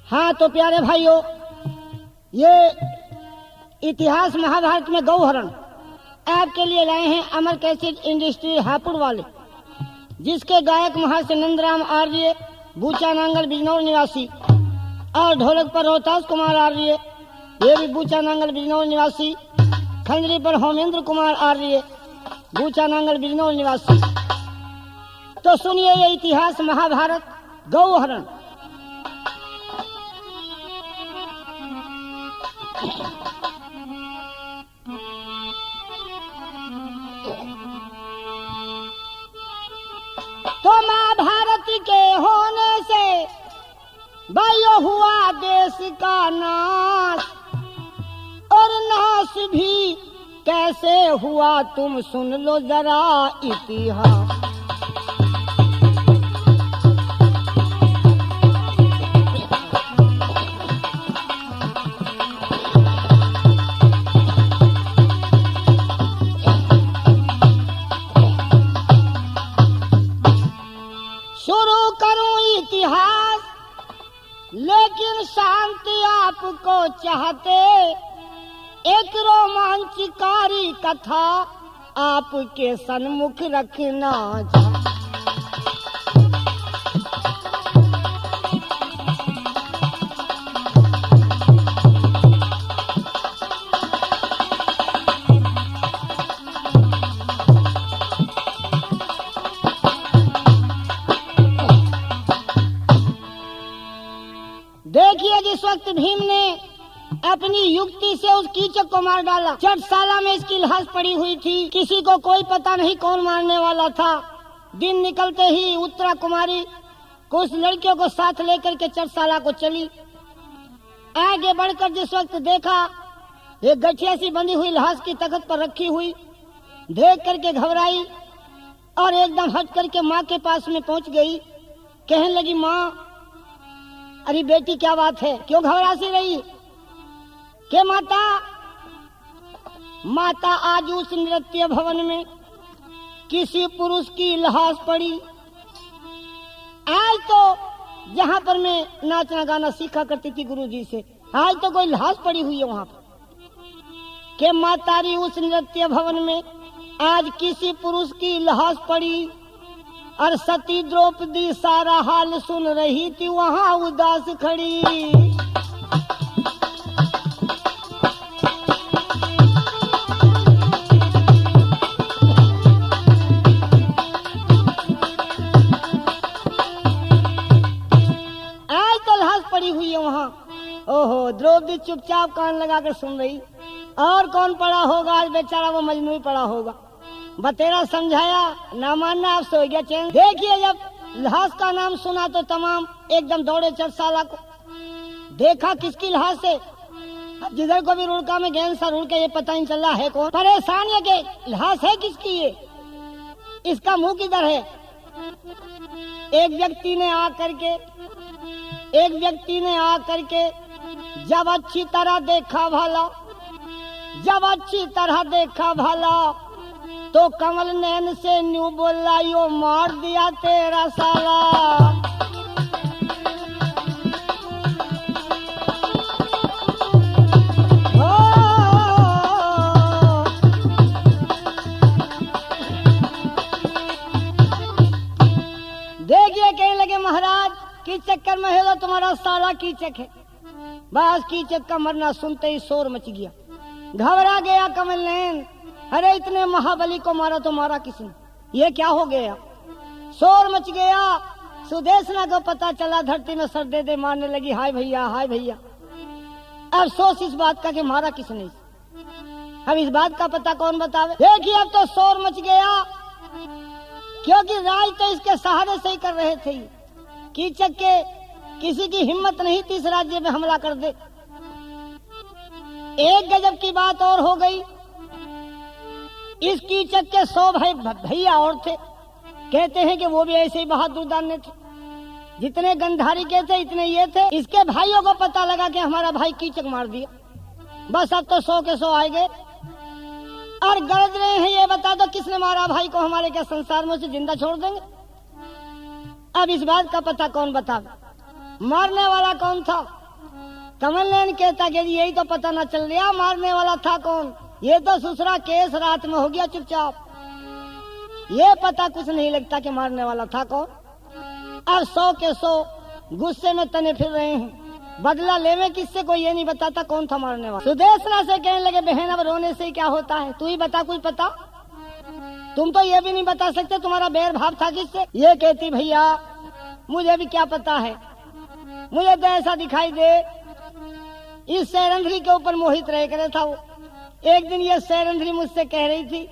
हाँ तो प्यारे भाइयों, ये इतिहास महाभारत में गौहरण आपके लिए लाए हैं अमर कैसेट इंडस्ट्री हापुड़ वाले, जिसके गायक महर्षि नंदराम आर्य, बूचा नांगल बिजनौर निवासी, और ढोलक पर रोहतास कुमार आर्य, ये भी बूचा नांगल बिजनौर निवासी। खंजरी पर होमेंद्र कुमार आर्य, बूचा नांगल बिजनौर निवासी। तो सुनिए ये इतिहास महाभारत गौहरण। तो महाभारत के होने से भाइयों हुआ देश का नाश, और नाश भी कैसे हुआ तुम सुन लो जरा इतिहास। शुरू करूं इतिहास, लेकिन शांति आपको चाहते, एक रोमांचकारी कथा आपके सन्मुख रखना चाहते। देखिए, जिस वक्त भीम ने अपनी युक्ति से उस कीचक को मार डाला, चटसाला में इसकी लाश पड़ी हुई थी, किसी को कोई पता नहीं कौन मारने वाला था। दिन निकलते ही उत्तरा कुमारी कुछ लड़कियों को साथ लेकर के चटसाला को चली। आगे बढ़कर जिस वक्त देखा एक गठिया सी बंधी हुई लाश की तख्त पर रखी हुई, देख करके घबराई और एकदम हट करके माँ के पास में पहुंच गई। कहने लगी, माँ अरे बेटी क्या बात है, क्यों घबरा सी रही? के माता आज उस नृत्य भवन में किसी पुरुष की लाश पड़ी। आज तो जहां पर मैं नाचना गाना सीखा करती थी गुरुजी से, आज तो कोई लाश पड़ी हुई है वहां पर। के मातारी उस नृत्य भवन में आज किसी पुरुष की लाश पड़ी, और सती द्रौपदी सारा हाल सुन रही थी वहां उदास खड़ी। आज तो लाश पड़ी हुई है वहां। ओहो, द्रौपदी चुपचाप कान लगाकर सुन रही। और कौन पड़ा होगा? आज बेचारा वो मजनू ही पड़ा होगा। बतेरा समझाया, ना मानना, आप सो गया चैन। देखिए, जब लाश का नाम सुना तो तमाम एकदम दौड़े चटसाला को। देखा किसकी लाश है, जिधर को भी रुड़का में गेंद सा रुड़ के ये पता नहीं चल रहा है कौन। परेशान है कि लाश है किसकी, ये इसका मुंह किधर है। एक व्यक्ति ने आकर के जब अच्छी तरह देखा भला, तो कमल नैन से न्यू बोला, यो मार दिया तेरा साला। देखिए, कहने लगे, महाराज किस चक्कर में है? तो तुम्हारा साला कीचक है। बस कीचक का मरना सुनते ही शोर मच गया, घबरा गया कमल नैन। अरे इतने महाबली को मारा तो मारा किसने, ये क्या हो गया? शोर मच गया। सुदेशना को पता चला, धरती में सर दे मारने लगी, हाय भैया हाय भैया। अफसोस इस बात का कि मारा किसने। अब इस बात का पता कौन बतावे? देखिए, अब तो शोर मच गया, क्योंकि राज तो इसके सहारे से ही कर रहे थे। कीचक के किसी की हिम्मत नहीं थी इस राज्य में हमला कर दे। एक गजब की बात और हो गई, इस कीचक के 100 भैया और थे। कहते हैं कि वो भी ऐसे ही बहादुर दानने थे, जितने गंधारी के थे इतने ये थे। इसके भाइयों को पता लगा कि हमारा भाई कीचक मार दिया। बस अब तो 100 के 100 आए गए और गरज रहे हैं, ये बता दो किसने मारा भाई को, हमारे क्या संसार में से जिंदा छोड़ देंगे? अब इस बात का पता कौन बतावे? मारने वाला कौन था? कमलनयन कहता कि यही तो पता न चल रहा मारने वाला था कौन। ये तो ससुरा केस रात में हो गया चुपचाप, ये पता कुछ नहीं लगता कि मारने वाला था कौन। अब 100 के 100 गुस्से में तने फिर रहे हैं, बदला लेवे किससे कोई ये नहीं बताता कौन था मारने वाला। सुदेशना से कहने लगे बहन अब रोने से क्या होता है, तू ही बता, कुछ पता? तुम तो ये भी नहीं बता सकते तुम्हारा बैर भाव था किससे। ये कहती भैया मुझे भी क्या पता है, मुझे तो ऐसा दिखाई दे इस सैरंध्री के ऊपर मोहित रह करे था वो। एक दिन ये सैरंध्री मुझसे कह रही थी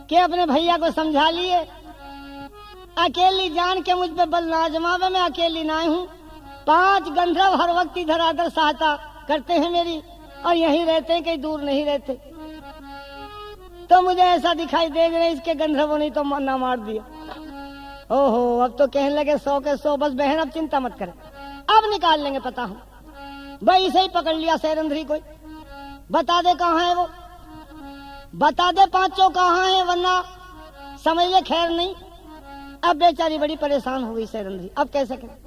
कि अपने भैया को समझा लिए, अकेली जान के मुझ पे बल ना जमावे, मैं अकेली ना हूँ। 5 गंधर्व हर वक्त इधर आधर सहायता करते हैं मेरी और यहीं रहते हैं, कहीं दूर नहीं रहते। तो मुझे ऐसा दिखाई दे रहा इसके गंधर्वों ने तो ना मार दिया। ओहो अब तो कहने लगे 100 के 100। बस बहन अब चिंता मत करे, अब निकाल लेंगे पता हम। भाई इसे ही पकड़ लिया सैरंध्री को, बता दे कहाँ है वो, बता दे पांचों कहाँ है, वरना समझ ले खैर नहीं। अब बेचारी बड़ी परेशान हो गई सैरंध्री, अब कैसे करें।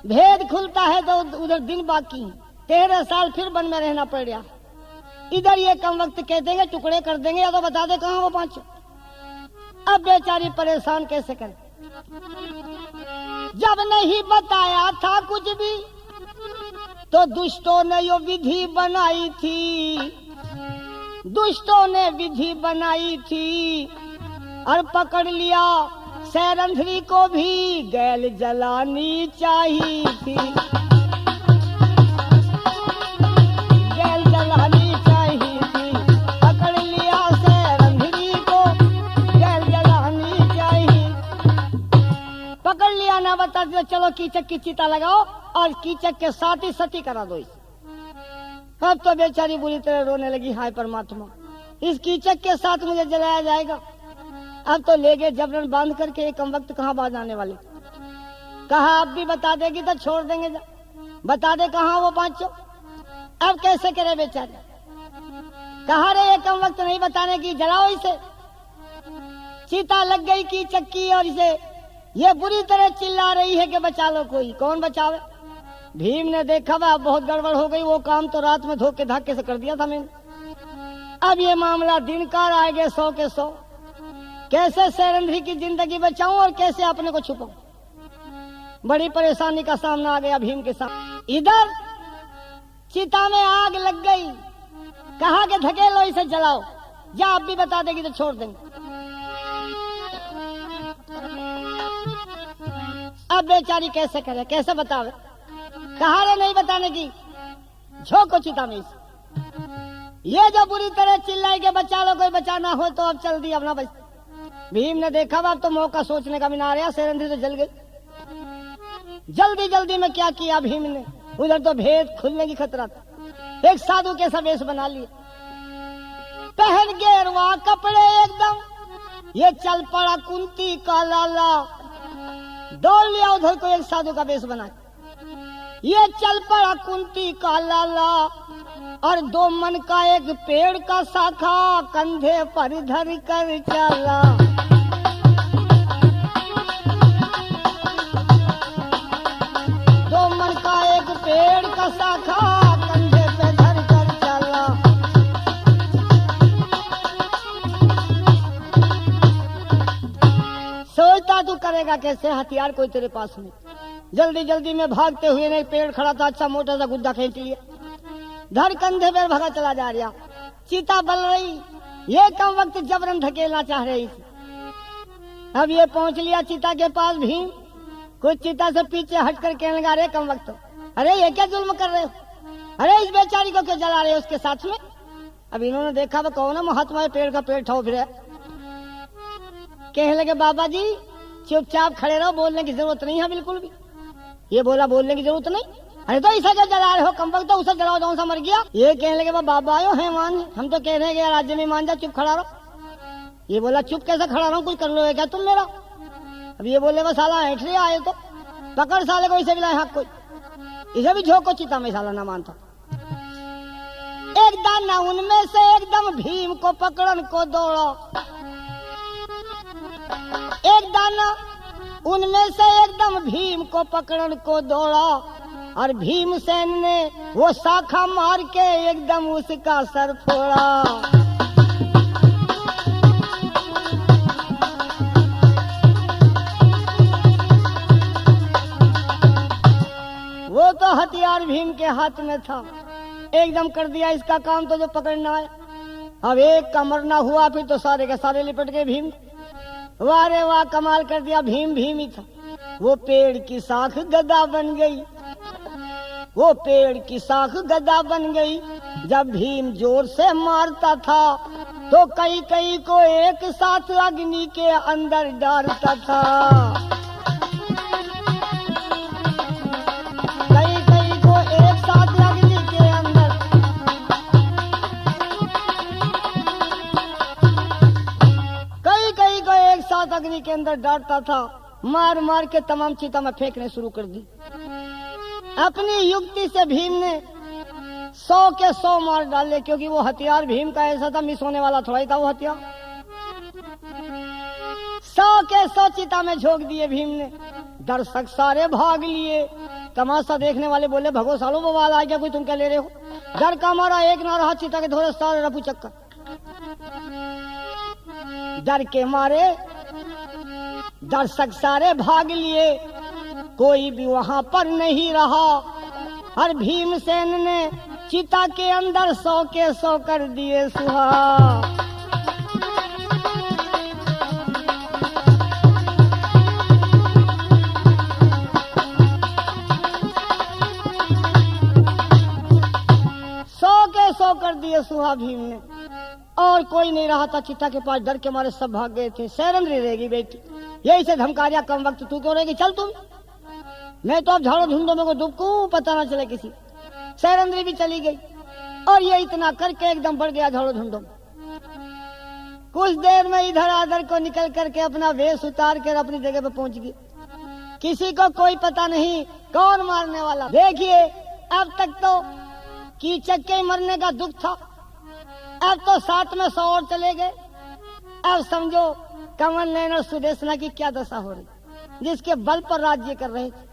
भेद खुलता है तो उधर दिन बाकी है, 13 साल फिर वन में रहना पड़ गया। इधर ये कम वक्त कह देंगे टुकड़े कर देंगे, या तो बता दे कहाँ वो पांचों। अब बेचारी परेशान कैसे करे। जब नहीं बताया था कुछ भी तो दुष्टों ने यो विधि बनाई थी, दुष्टों ने विधि बनाई थी और पकड़ लिया सैरंध्री को भी गैल जलानी चाहिए थी, गैल जलानी चाहिए थी। पकड़ लिया सैरंध्री को गैल जलानी चाहिए, पकड़ लिया ना बता दिया चलो कीचक की चिता लगाओ और कीचक के साथ ही सती करा दो इसे। अब तो बेचारी बुरी तरह रोने लगी, हाय परमात्मा इस कीचक के साथ मुझे जलाया जाएगा। अब तो ले गए जबरन बांध करके, एक कम वक्त कहाँ बाज आने वाले। कहा अब भी बता देगी तो छोड़ देंगे, बता दे कहाँ वो पांचों। अब कैसे करे बेचारे, कहा रे एक कम वक्त नहीं बताने की, जलाओ इसे। चिता लग गई कीचक की और इसे ये बुरी तरह चिल्ला रही है कि बचा लो कोई, कौन बचावे। भीम ने देखा वह बहुत गड़बड़ हो गई, वो काम तो रात में धोखे धाके से कर दिया था मैंने। अब ये मामला दिनकार आ गए 100 के 100। कैसे सैरंध्री की जिंदगी बचाऊं और कैसे अपने को छुपाऊं, बड़ी परेशानी का सामना आ गया भीम के साथ। इधर चिता में आग लग गई, कहा कि धकेलो इसे जलाओ, या अब भी बता देगी तो छोड़ देंगे। अब बेचारी कैसे करे, कैसे बतावे। कहा रे नहीं बताने की, झोंको चिता में इसे। ये जो बुरी तरह चिल्लाई के बचा लो कोई बचाना हो तो अब चल दी अपना बच। भीम ने देखा अब तो मौका सोचने का भी ना रहा, सैरंध्री तो जल गई। जल्दी जल्दी में क्या किया भीम ने, उधर तो भेद खुलने की खतरा था। एक साधु के सब वेश बना लिए, पहन गेरुआ कपड़े एकदम, ये चल पड़ा कुंती का लाला। दौड़ लिया उधर को एक साधु का वेश बना, ये चल पड़ा कुंती का लाला और 2 मन का एक पेड़ का शाखा कंधे पर धर कर चला। 2 मन का एक पेड़ का शाखा कंधे पे धर कर चला। सोचता तू करेगा कैसे, हथियार कोई तेरे पास नहीं। जल्दी जल्दी में भागते हुए ने पेड़ खड़ा था, अच्छा मोटा सा गुद्दा खींच लिया, धर कंधे पर भगा चला जा रहा। चीता बल रही, ये कम वक्त जबरन धकेलना चाह रही थी। अब ये पहुंच लिया चीता के पास भीम, कुछ चीता से पीछे हट कर कहने लगा रे कम वक्त, अरे ये क्या जुल्म कर रहे हो, अरे इस बेचारी को क्यों जला रहे हो उसके साथ में। अब इन्होंने देखा वो कौन है महात्मा, पेड़ का पेड़ ठो फिर। कहने लगे बाबा जी चुपचाप खड़े रहो, बोलने की जरूरत नहीं है बिल्कुल भी। ये बोला बोलने की जरूरत नहीं, अरे तो इसे क्या जला रहे हो कम वक्त, तो उसे जलाओ जो सा मर गया। ये कहने लगे बाबा आयो है मान, हम तो कह रहे हैं राज्य में मान जा, चुप खड़ा रहो। ये बोला चुप कैसे खड़ा रहो, कुछ कर लो क्या तुम मेरा। अब ये बोले बस साला ऐठ लिया आए तो पकड़ साले को, इसे भी लाए हाथ कोई, इसे भी झोंको चिता में। साला ना मानता, एक दाना उनमें से एकदम भीम को पकड़न को दौड़ा, एक दाना उनमें से एकदम भीम को पकड़न को दौड़ा और भीमसेन ने वो शाखा मार के एकदम उसका सर फोड़ा। वो तो हथियार भीम के हाथ में था, एकदम कर दिया इसका काम तो जो पकड़ना है। अब एक का मरना हुआ फिर तो सारे के सारे लिपट गए भीम। वाह रे वाह, कमाल कर दिया, भीम भीम ही था। वो पेड़ की शाख गदा बन गई, वो पेड़ की शाख गदा बन गई। जब भीम जोर से मारता था तो कई कई को एक साथ अग्नि के अंदर डालता था। कई कई को एक साथ अग्नि के अंदर, कई कई को एक साथ अग्नि के अंदर डालता था। मार मार के तमाम चिता में फेंकने शुरू कर दी। अपनी युक्ति से भीम ने 100 के 100 मार डाले, क्योंकि वो हथियार भीम का ऐसा था, मिस होने वाला थोड़ा ही था वो हथियार। 100 के 100 चिता में झोंक दिए भीम ने। दर्शक सारे भाग लिए। तमाशा देखने वाले बोले भगो सालो बवाल आ गया कोई, तुम क्या ले रहे हो। डर का मारा एक ना रहा, चिता के थोड़े सारे रफू चक्कर। डर के मारे दर्शक सारे भाग लिए, कोई भी वहां पर नहीं रहा। और भीमसेन ने चिता के अंदर 100 के 100 कर दिए सुहा। सौ कर दिए सुहा भीम ने। और कोई नहीं रहा था चिता के पास, डर के मारे सब भाग गए थे। सैरंद्री रहेगी बेटी, यही से धमकारिया, कम वक्त तू क्यों रहेगी, चल तुम, मैं तो अब झाड़ो झुंडों में को दुबकू, पता ना चले किसी। सैरंद्री भी चली गई और ये इतना करके एकदम बढ़ गया झाड़ो झुंडों में। कुछ देर में इधर आधर को निकल करके अपना वेश उतार कर अपनी जगह पे पहुंच गया। किसी को कोई पता नहीं कौन मारने वाला। देखिए अब तक तो कीचक के मरने का दुख था, अब तो साथ में 100 और चले गए। अब समझो कमल नैन और सुदेशना की क्या दशा हो रही, जिसके बल पर राज्य कर रहे थे।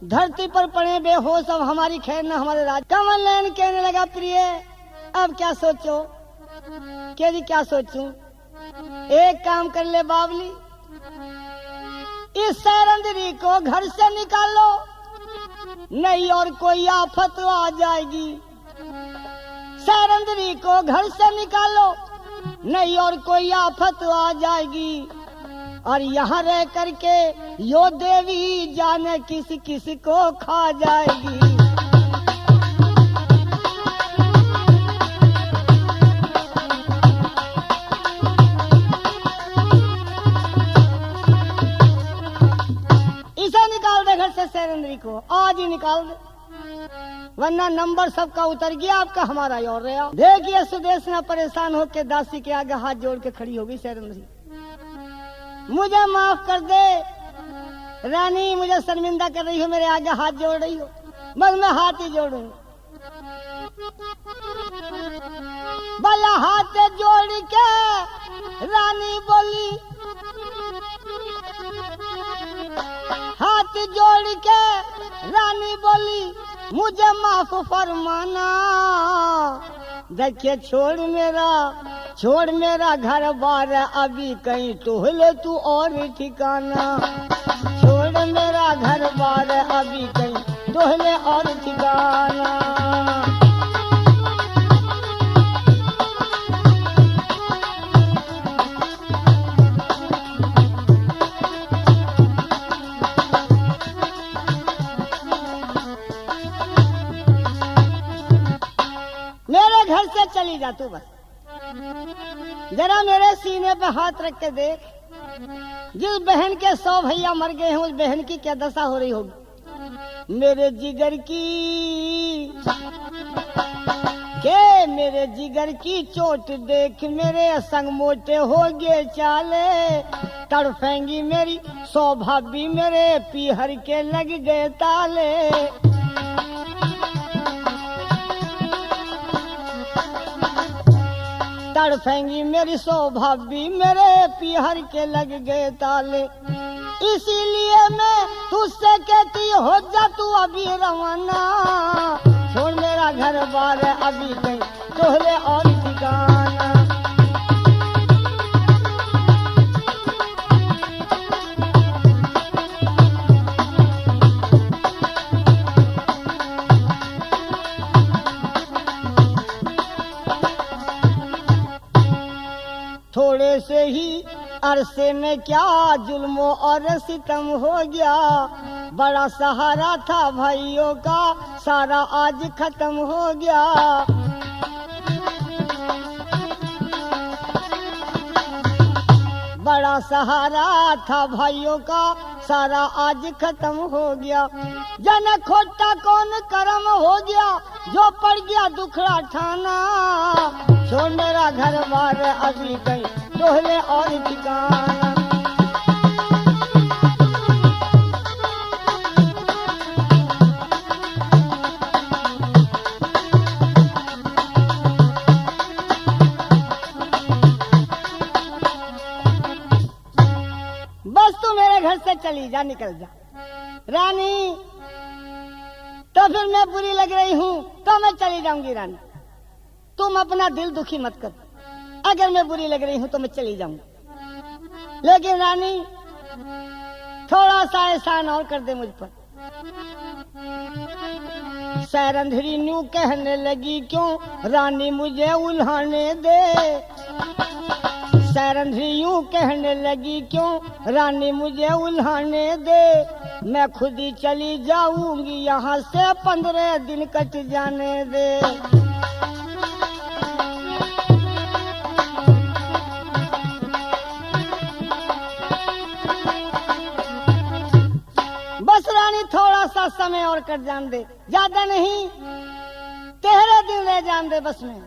धरती पर पड़े बेहोश, अब हमारी खैर न हमारे राज। कमल नैन कहने लगा प्रिय अब क्या सोचो, क्या जी क्या सोचूं, एक काम कर ले बावली, इस सैरंद्री को घर से निकालो, नहीं और कोई आफत आ जाएगी। सैरंद्री को घर से निकालो, नहीं और कोई आफत आ जाएगी। और यहाँ रह करके यो देवी जाने किस किस को खा जाएगी। इसे निकाल दे घर से सैरंद्री को, आज ही निकाल दे, वरना नंबर सबका उतर गया, आपका हमारा ही और रहा। देखिए सुदेशना परेशान होकर दासी के आगे हाथ जोड़ के खड़ी होगी। सैरंद्री मुझे माफ कर दे रानी, मुझे शर्मिंदा कर रही हो, मेरे आगे हाथ जोड़ रही हो, बस मैं हाथ ही जोड़ूं। भला हाथ जोड़ के रानी बोली, हाथ जोड़ के रानी बोली मुझे माफ फरमाना। देखिए छोड़ मेरा घर बार, अभी कहीं टोहले तू और ठिकाना। छोड़ मेरा घर बार, अभी कहीं टोहले और ठिकाना। मेरे घर से चली जा तू, बस जरा मेरे सीने पे हाथ रख के देख, जिस बहन के 100 भैया मर गए हैं उस बहन की क्या दशा हो रही होगी। मेरे जिगर की चोट देख मेरे संग मोटे हो गए चाले। तड़फेंगी मेरी 100 भाभी मेरे पीहर के लग गए ताले। तड़फेंगी मेरी 100 भाभी मेरे पीहर के लग गए ताले। इसीलिए मैं तुझसे कहती हो जा तू अभी रवाना, छोड़ मेरा घर बार अभी कहीं तोहरे और ठिकाना। थोड़े से ही अरसे में क्या जुल्मो और सितम हो गया, बड़ा सहारा था भाइयों का सारा आज खत्म हो गया। बड़ा सहारा था भाइयों का सारा आज खत्म हो गया। जन खोटा कौन कर्म हो गया जो पड़ गया दुखड़ा ठाना, छोड़ मेरा घर बार अभी कहीं तोहरे और ठिकाना। बस तू मेरे घर से चली जा, निकल जा। रानी तो फिर मैं बुरी लग रही हूँ तो मैं चली जाऊंगी। रानी तुम अपना दिल दुखी मत कर, अगर मैं बुरी लग रही हूँ तो मैं चली जाऊंगी, लेकिन रानी थोड़ा सा एहसान और कर दे मुझ पर। सैरंधरी न्यू कहने लगी क्यों रानी मुझे उल्हाने दे, सैरंधरी यूं कहने लगी क्यों रानी मुझे उल्हाने दे, मैं खुद ही चली जाऊंगी यहाँ से 15 दिन कट जाने दे। बस रानी थोड़ा सा समय और कट जान दे, ज्यादा नहीं 13 दिन रह जान दे बस में,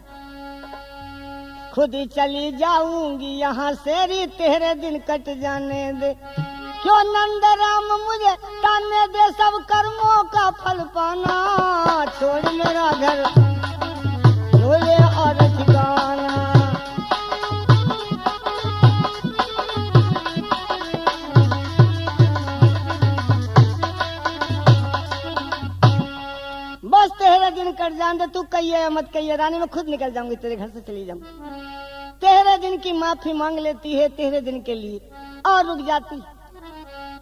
खुद ही चली जाऊंगी यहाँ से री 13 दिन कट जाने दे। क्यों नंद राम मुझे ताने दे सब कर्मों का फल पाना, छोड़ मेरा घर रोले और ठिकाना। बस 13 दिन कट जान दे, तू कहिए या मत कहिए रानी मैं खुद निकल जाऊंगी, तेरे घर से चली जाऊंगी। 13 दिन की माफी मांग लेती है 13 दिन के लिए और रुक जाती।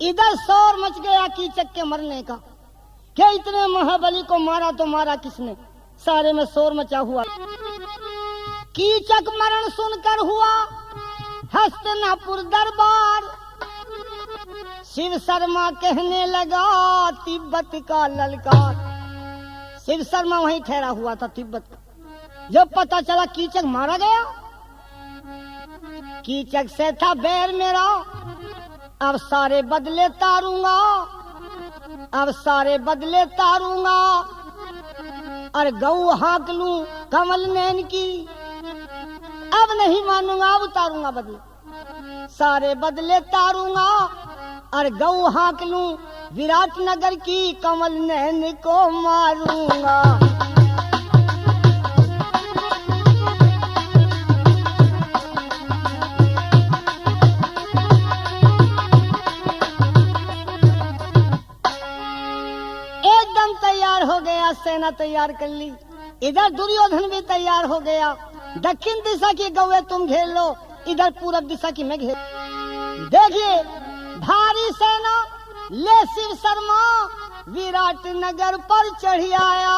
इधर शोर मच गया कीचक के मरने का, क्या इतने महाबली को मारा तो मारा किसने, सारे में शोर मचा हुआ। कीचक मरण सुनकर हुआ हस्तिनापुर दरबार, शिव शर्मा कहने लगा तिब्बत का ललकार। शिव शर्मा वहीं ठहरा हुआ था तिब्बत का। जब पता चला कीचक मारा गया, कीचक से था बैर मेरा, अब सारे बदले तारूंगा, अब सारे बदले तारूंगा, और गऊ हाँक लूं कमल नैन की, अब नहीं मानूंगा अब तारूंगा बदले, सारे बदले तारूंगा, और गऊ हाँक लूं विराट नगर की, कमल नैन को मारूंगा। एकदम तैयार हो गया, सेना तैयार कर ली, इधर दुर्योधन भी तैयार हो गया। दक्षिण दिशा की गौए तुम घेर लो, इधर पूरब दिशा की मैं घेर। देखिए भारी सेना ले शिव शर्मा विराट नगर पर चढ़ी आया।